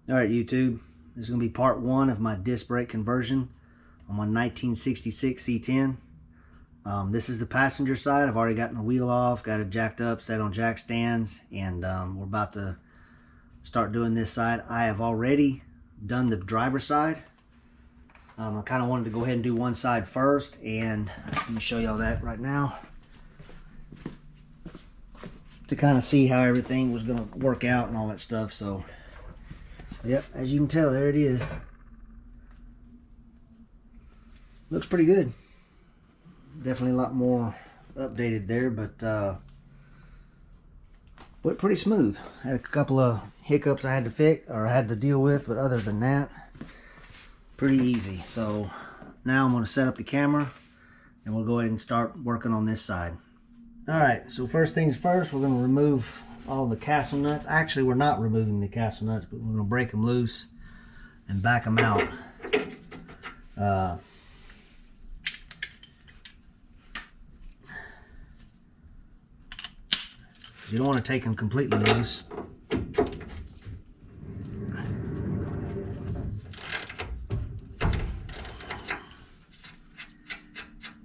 Alright YouTube, this is going to be part 1 of my disc brake conversion on my 1966 C10. This is the passenger side. I've already gotten the wheel off, got it jacked up, set on jack stands, and we're about to start doing this side. I have already done the driver side. I kind of wanted to go ahead and do one side first, and let me show y'all that right now to kind of see how everything was going to work out and all that stuff. So yep, as you can tell, there it is. Looks pretty good. Definitely a lot more updated there, but went pretty smooth. Had a couple of hiccups I had to fix, or I had to deal with, but other than that, pretty easy. So now I'm going to set up the camera and we'll go ahead and start working on this side. Alright, so first things first, we're going to remove all the castle nuts. Actually, we're not removing the castle nuts, but we're going to break them loose and back them out. You don't want to take them completely loose.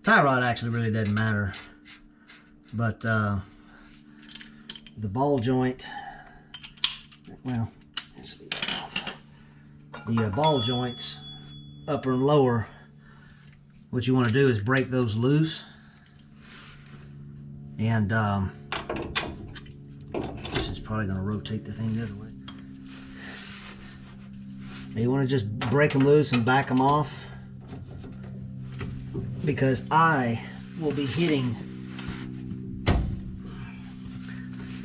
Tie rod actually really doesn't matter, but the ball joint, well, let's leave that off. The ball joints, upper and lower, what you want to do is break those loose, and this is probably going to rotate the thing the other way. Now you want to just break them loose and back them off, because I will be hitting,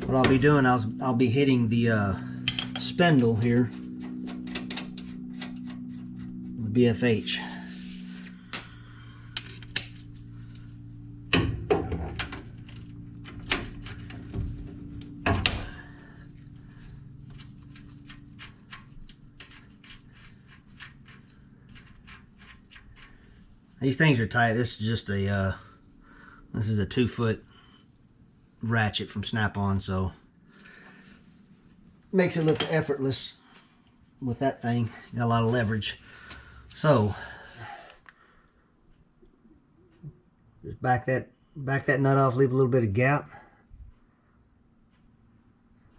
what I'll be doing, I'll be hitting the spindle here with BFH. These things are tight. This is just a this is a 2-foot ratchet from Snap-on, so makes it look effortless with that thing. Got a lot of leverage. So just back that nut off, leave a little bit of gap.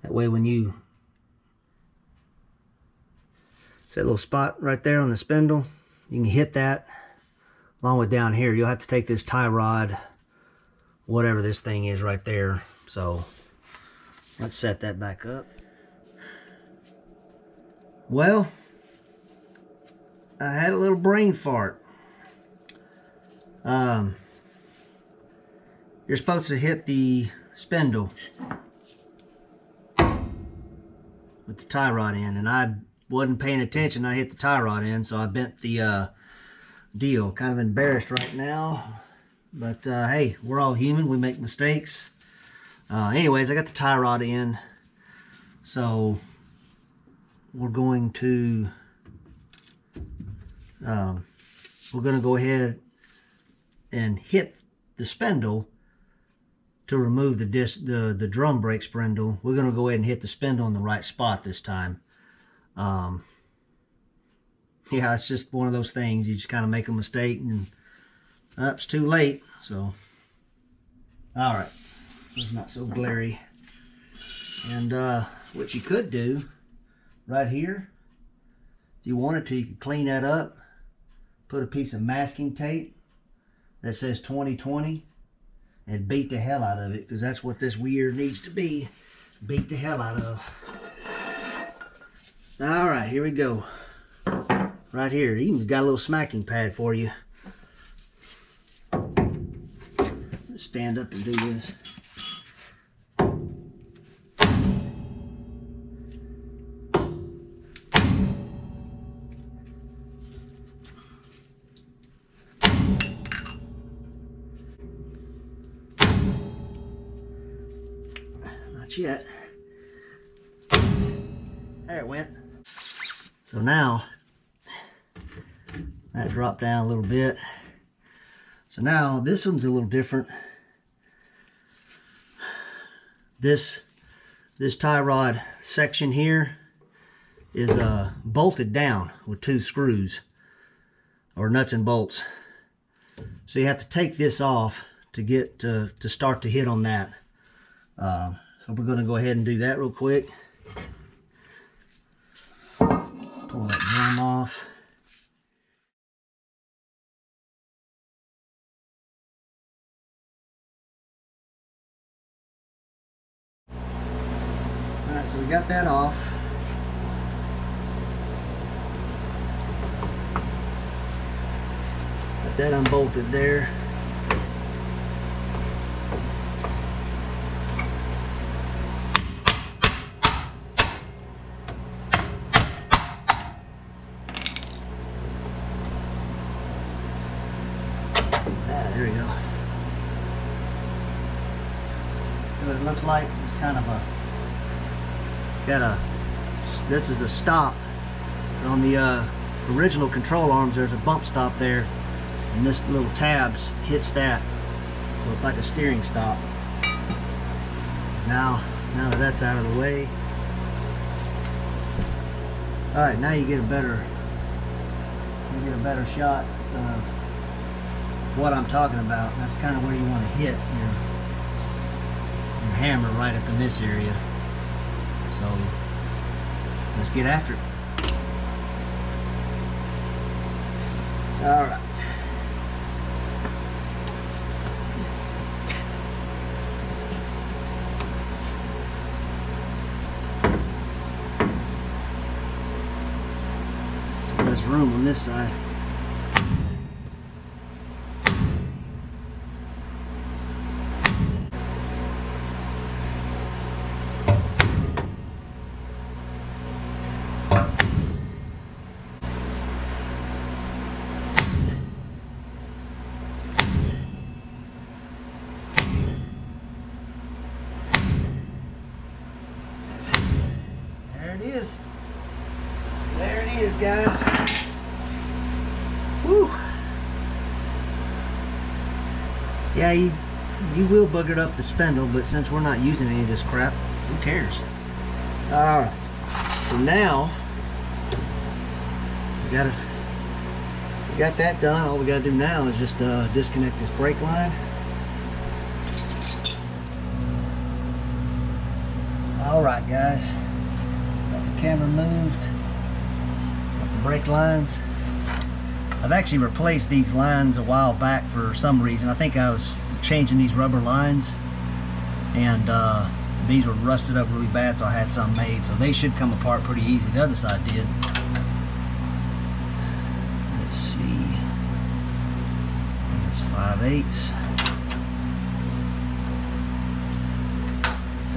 That way when you see that little spot right there on the spindle, you can hit that. Along with down here, you'll have to take this tie rod, whatever this thing is right there. So let's set that back up. Well, I had a little brain fart. You're supposed to hit the spindle with the tie rod in, and I wasn't paying attention. I hit the tie rod in, so I bent the deal. Kind of embarrassed right now, but hey, we're all human, we make mistakes. Anyways, I got the tie rod in, so we're going to go ahead and hit the spindle to remove the disc, the drum brake spindle. We're going to go ahead and hit the spindle in the right spot this time. Yeah, it's just one of those things. You just kind of make a mistake and it's too late. So, all right, it's not so glary. And what you could do right here, if you wanted to, you could clean that up, put a piece of masking tape that says 2020 and beat the hell out of it, because that's what this weird needs to be. Beat the hell out of. All right, here we go. Right here, it even got a little smacking pad for you. Let's stand up and do this. Not yet. There it went. So now, that dropped down a little bit. So now this one's a little different. This tie rod section here is bolted down with 2 screws or nuts and bolts. So you have to take this off to get to start to hit on that. So we're going to go ahead and do that real quick. Pull that drum off. Alright, so we got that off. Got that unbolted there. There we go. So what it looks like it's kind of a, it's got a, this is a stop. On the original control arms there's a bump stop there, and this little tabs hits that, so it's like a steering stop. Now that that's out of the way, all right, now you get a better shot of what I'm talking about. That's kind of where you want to hit your hammer, right up in this area. So let's get after it. All right. There's room on this side. There it is, guys. Whew. Yeah, you will bugger up the spindle, but since we're not using any of this crap, who cares? Alright, so now we got that done. All we gotta do now is just disconnect this brake line. Alright, guys. Got the camera moved. Got the brake lines. I've actually replaced these lines a while back for some reason. I think I was changing these rubber lines, and these were rusted up really bad, so I had some made. So they should come apart pretty easy. The other side did. Let's see. That's 5/8.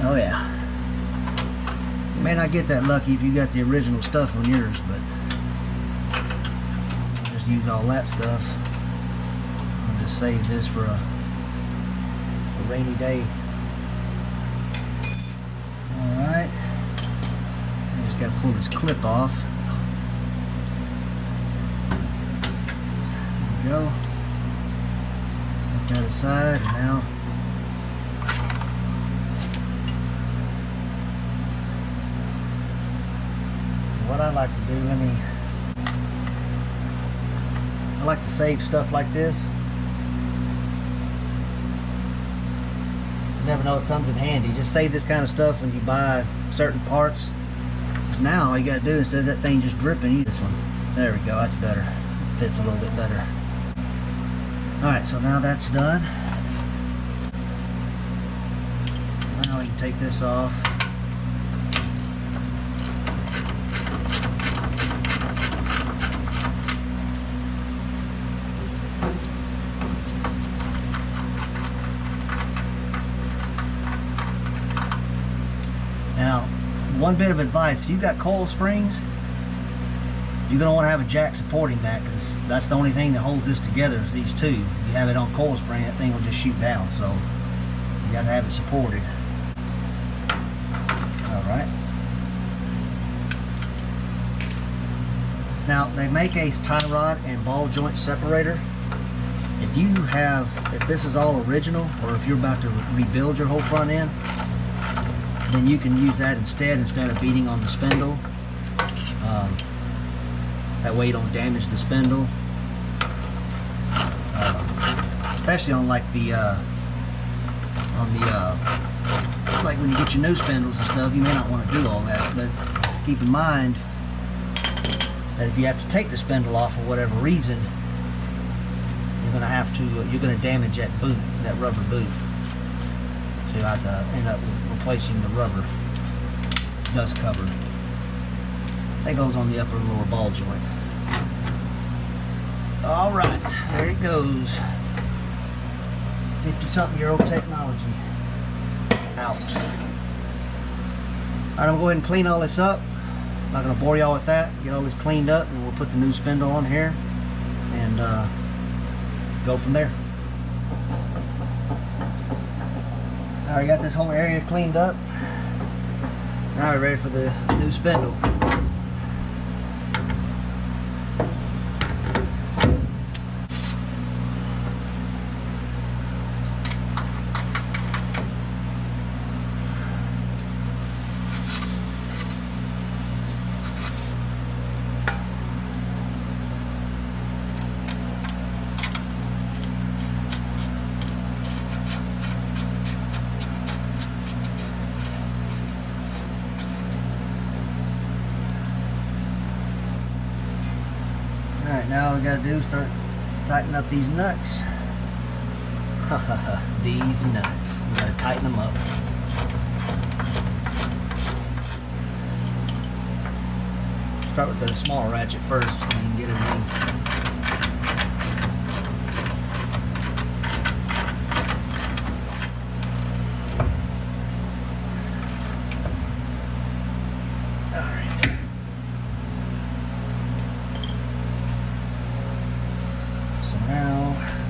Oh yeah. You may not get that lucky if you got the original stuff on yours, but I'll just use all that stuff. I'll just save this for a rainy day. Alright. I just gotta pull this clip off. There we go. Set that aside, and now what I like to do, I like to save stuff like this. You never know, it comes in handy. Just save this kind of stuff when you buy certain parts. Now all you gotta do, instead of that thing just dripping, use this one. There we go, that's better. It fits a little bit better. Alright, so now that's done. Now we can take this off. Now, one bit of advice, if you've got coil springs, you're going to want to have a jack supporting that, because that's the only thing that holds this together is these two. You have it on coil spring, that thing will just shoot down, so you got to have it supported. Alright. Now, they make a tie rod and ball joint separator. If this is all original, or if you're about to rebuild your whole front end, then you can use that instead of beating on the spindle. That way you don't damage the spindle. Especially on like like when you get your new spindles and stuff, you may not want to do all that, but keep in mind that if you have to take the spindle off for whatever reason, you're gonna damage that boot, that rubber boot. So you'll have to end up replacing the rubber dust cover. That goes on the upper and lower ball joint. All right, there it goes. 50-something-year-old technology out. All right, I'm gonna go ahead and clean all this up. I'm not gonna bore y'all with that. Get all this cleaned up, and we'll put the new spindle on here and go from there. All right, got this whole area cleaned up. Now we're ready for the new spindle. Alright, now all we gotta do is start tightening up these nuts. These nuts. We gotta tighten them up. Start with the small ratchet first so you can get it in.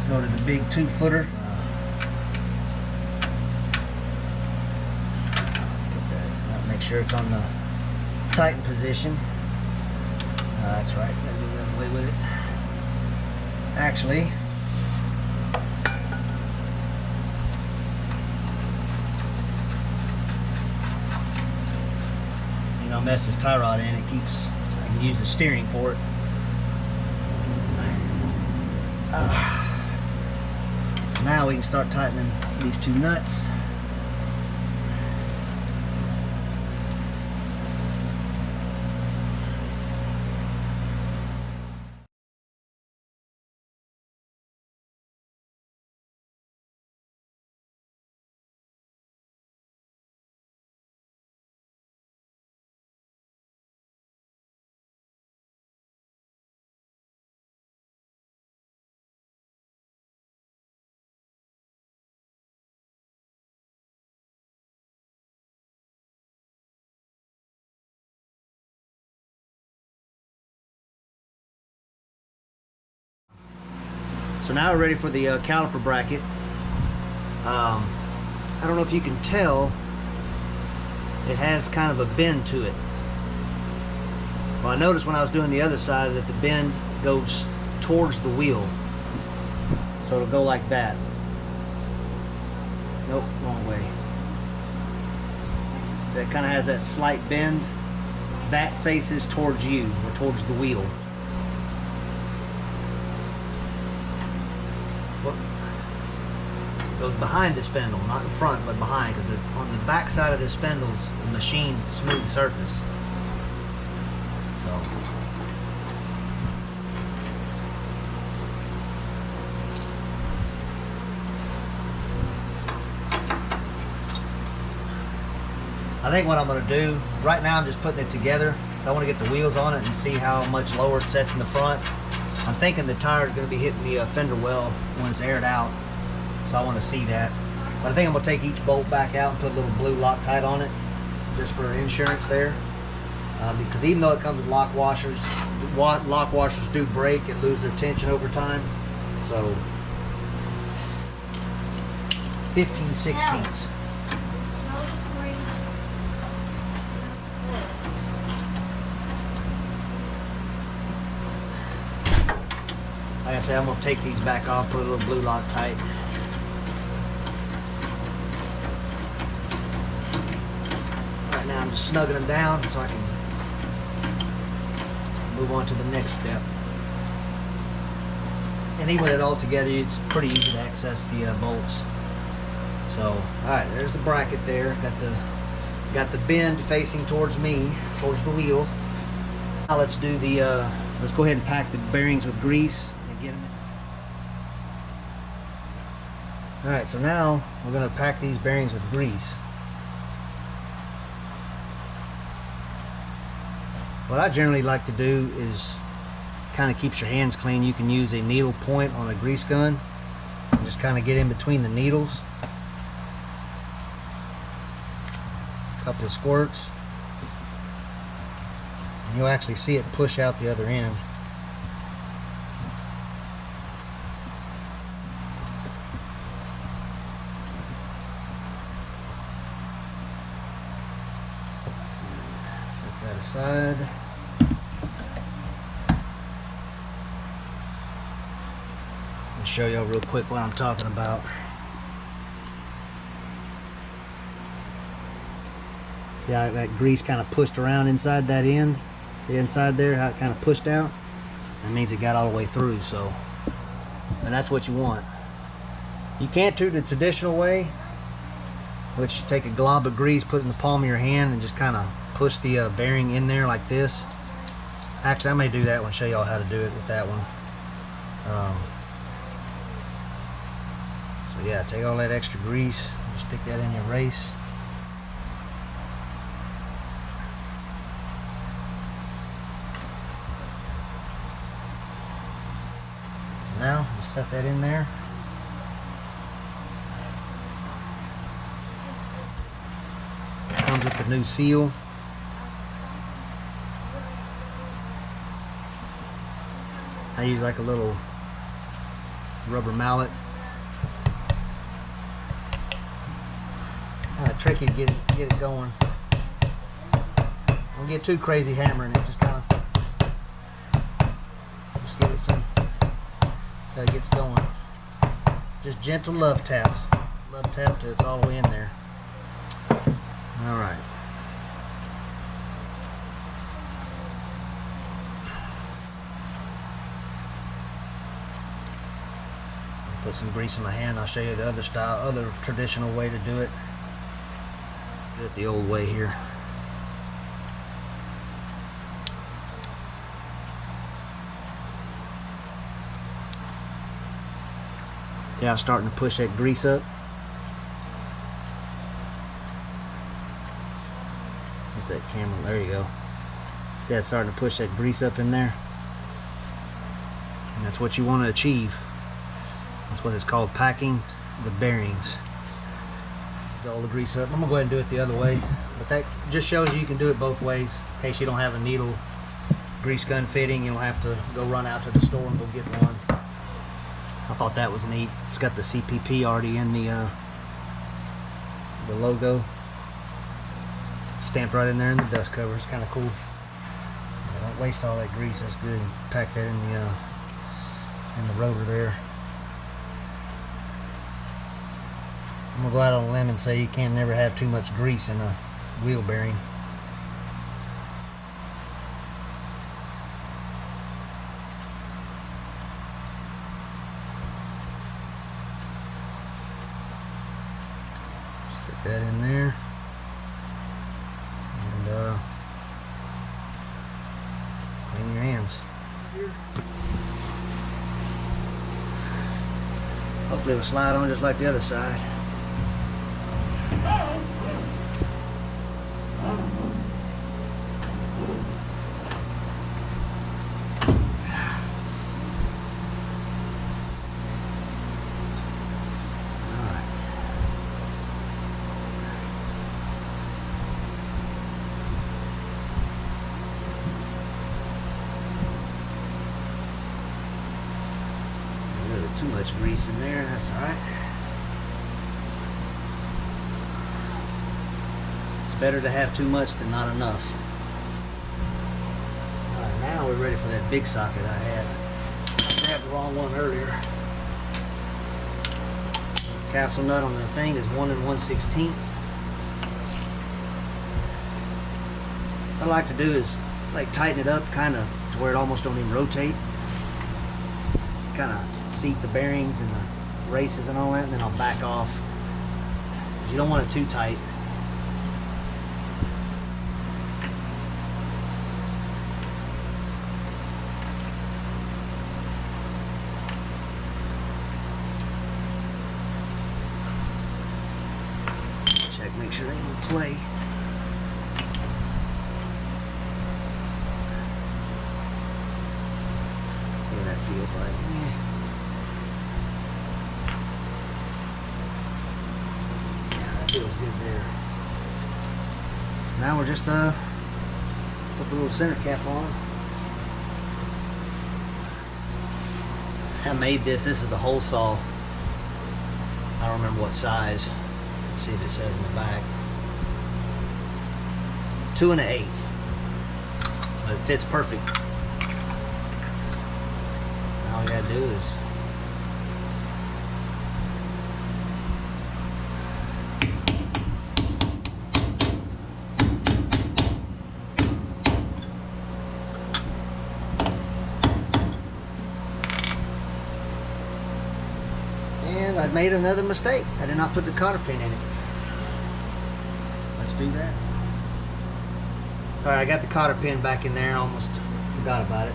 Go to the big 2-footer. Make sure it's on the tighten position. That's right. Gotta do that way with it. Actually, you know, mess this tie rod in. It keeps. I can use the steering for it. Now we can start tightening these 2 nuts. So now we're ready for the caliper bracket. I don't know if you can tell, it has kind of a bend to it. Well, I noticed when I was doing the other side that the bend goes towards the wheel. So it'll go like that. Nope, wrong way. So it kind of has that slight bend. That faces towards you, or towards the wheel. Goes behind the spindle, not in front, but behind, because on the back side of the spindles, the machined smooth surface. So I think what I'm going to do right now, I'm just putting it together. I want to get the wheels on it and see how much lower it sets in the front. I'm thinking the tire is going to be hitting the fender well when it's aired out. So I want to see that. But I think I'm going to take each bolt back out and put a little blue Loctite on it, just for insurance there. Because even though it comes with lock washers do break and lose their tension over time. So 15/16. Like I said, I'm going to take these back off, put a little blue Loctite. Right now I'm just snugging them down so I can move on to the next step. And even with it all together, it's pretty easy to access the bolts. So, all right, there's the bracket there. Got the bend facing towards me, towards the wheel. Now let's do the let's go ahead and pack the bearings with grease and get them in. All right, so now we're going to pack these bearings with grease. What I generally like to do is kind of keeps your hands clean. You can use a needle point on a grease gun and just kind of get in between the needles. A couple of squirts. And you'll actually see it push out the other end. Set that aside. Show y'all real quick what I'm talking about. See how that grease kind of pushed around inside that end? See inside there how it kind of pushed out? That means it got all the way through, so. And that's what you want. You can't do the traditional way, which you take a glob of grease, put it in the palm of your hand, and just kind of push the bearing in there like this. Actually, I may do that one, show y'all how to do it with that one. So yeah, take all that extra grease, just stick that in your race. So now, just set that in there. It comes with the new seal. I use like a little rubber mallet. Kind of tricky to get it going. Don't get too crazy hammering it. Just kind of just give it some till it gets going. Just gentle love taps. Love tap till it's all the way in there. All right. Put some grease in my hand. I'll show you the other traditional way to do it. Do it the old way here. See how I'm starting to push that grease up? Get that camera, there you go. See how it's starting to push that grease up in there? And that's what you want to achieve. That's what it's called, packing the bearings. Get all the grease up. I'm gonna go ahead and do it the other way, but that just shows you can do it both ways. In case you don't have a needle grease gun fitting, you don't have to go run out to the store and go get one. I thought that was neat. It's got the CPP already in the logo stamped right in there in the dust cover. It's kind of cool. Yeah, don't waste all that grease. That's good. Pack that in the rotor there. I'm gonna go out on a limb and say you can never have too much grease in a wheel bearing. Stick that in there, and clean your hands. Hopefully it'll slide on just like the other side. Too much grease in there, that's alright. It's better to have too much than not enough. Alright, now we're ready for that big socket I had. I grabbed the wrong one earlier. Castle nut on the thing is 1 1/16. What I like to do is like tighten it up kind of to where it almost don't even rotate. Kind of seat the bearings and the races and all that, and then I'll back off. You don't want it too tight. Check, make sure they don't play. See what that feels like. Yeah, that feels good there. Now we're just put the little center cap on. I made this. This is the hole saw. I don't remember what size. Let's see if it says in the back. 2 1/8. But it fits perfect. All you gotta do is and I made another mistake. I did not put the cotter pin in it. Let's do that. Alright, I got the cotter pin back in there. Almost forgot about it.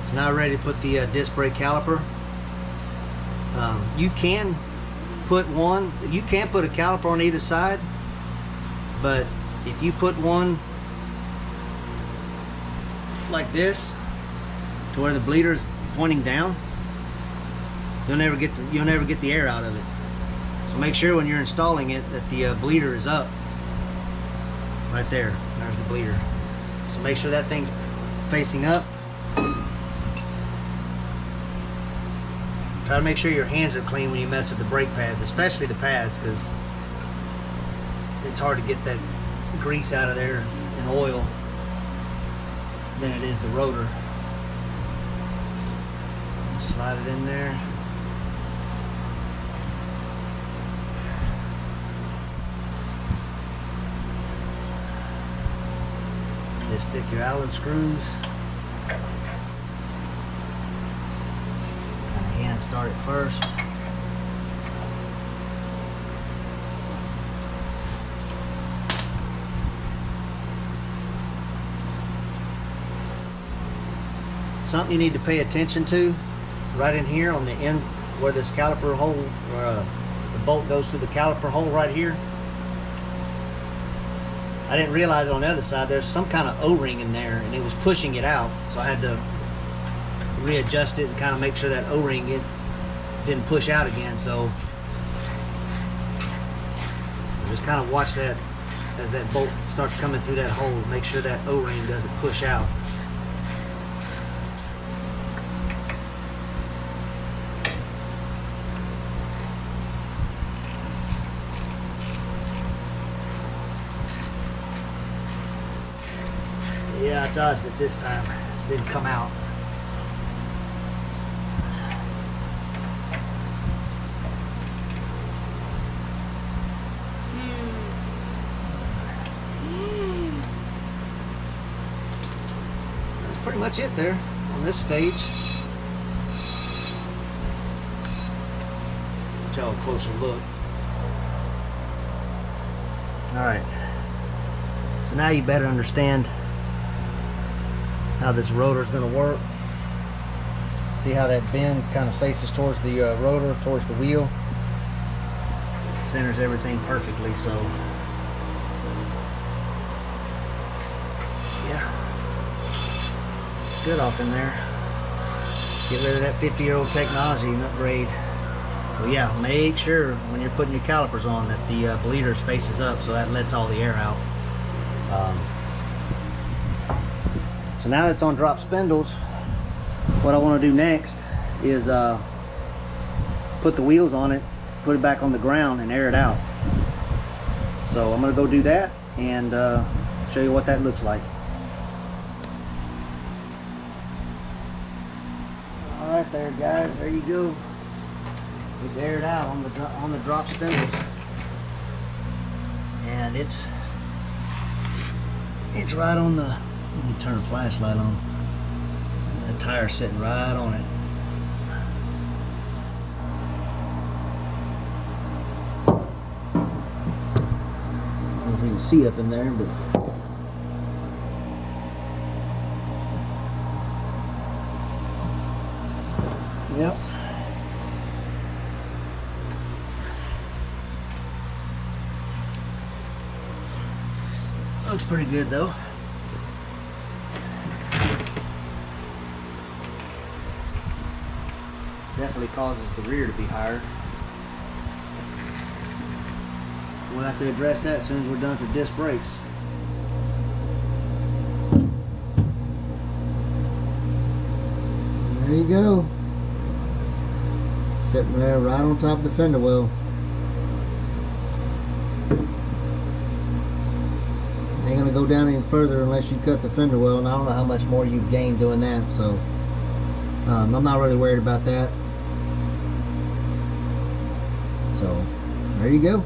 So now I'm ready to put the disc brake caliper. You can put a caliper on either side, but if you put one like this to where the bleeder is pointing down, you'll never get the air out of it. So make sure when you're installing it that the bleeder is up. Right there, there's the bleeder. So make sure that thing's facing up. Try to make sure your hands are clean when you mess with the brake pads, especially the pads, because it's hard to get that grease out of there and oil than it is the rotor. Slide it in there. Just stick your Allen screws. Kind of hand start it first. Something you need to pay attention to right in here on the end where this caliper hole, where the bolt goes through the caliper hole right here. I didn't realize on the other side there's some kind of O-ring in there and it was pushing it out, so I had to readjust it and kind of make sure that O-ring didn't push out again. So just kind of watch that as that bolt starts coming through that hole. Make sure that O-ring doesn't push out. Yeah, I dodged it this time. Didn't come out. That's pretty much it there on this stage. Get y'all a closer look. Alright. So now you better understand how this rotor is going to work. See how that bend kind of faces towards the rotor, towards the wheel. It centers everything perfectly. So yeah, it's good off in there. Get rid of that 50-year-old technology and upgrade. So yeah, make sure when you're putting your calipers on that the bleeder faces up, so that lets all the air out. So now that it's on drop spindles, what I want to do next is put the wheels on it, put it back on the ground and air it out. So I'm going to go do that and show you what that looks like. Alright there guys, there you go. It's aired out on the drop spindles. And it's It's right on the, let me turn the flashlight on. The tire's sitting right on it. I don't know if you can see up in there, but yep. Looks pretty good though. Definitely causes the rear to be higher. We'll have to address that as soon as we're done with the disc brakes. There you go. Sitting there right on top of the fender well. Ain't gonna go down any further unless you cut the fender well, and I don't know how much more you've gained doing that, so I'm not really worried about that. So there you go.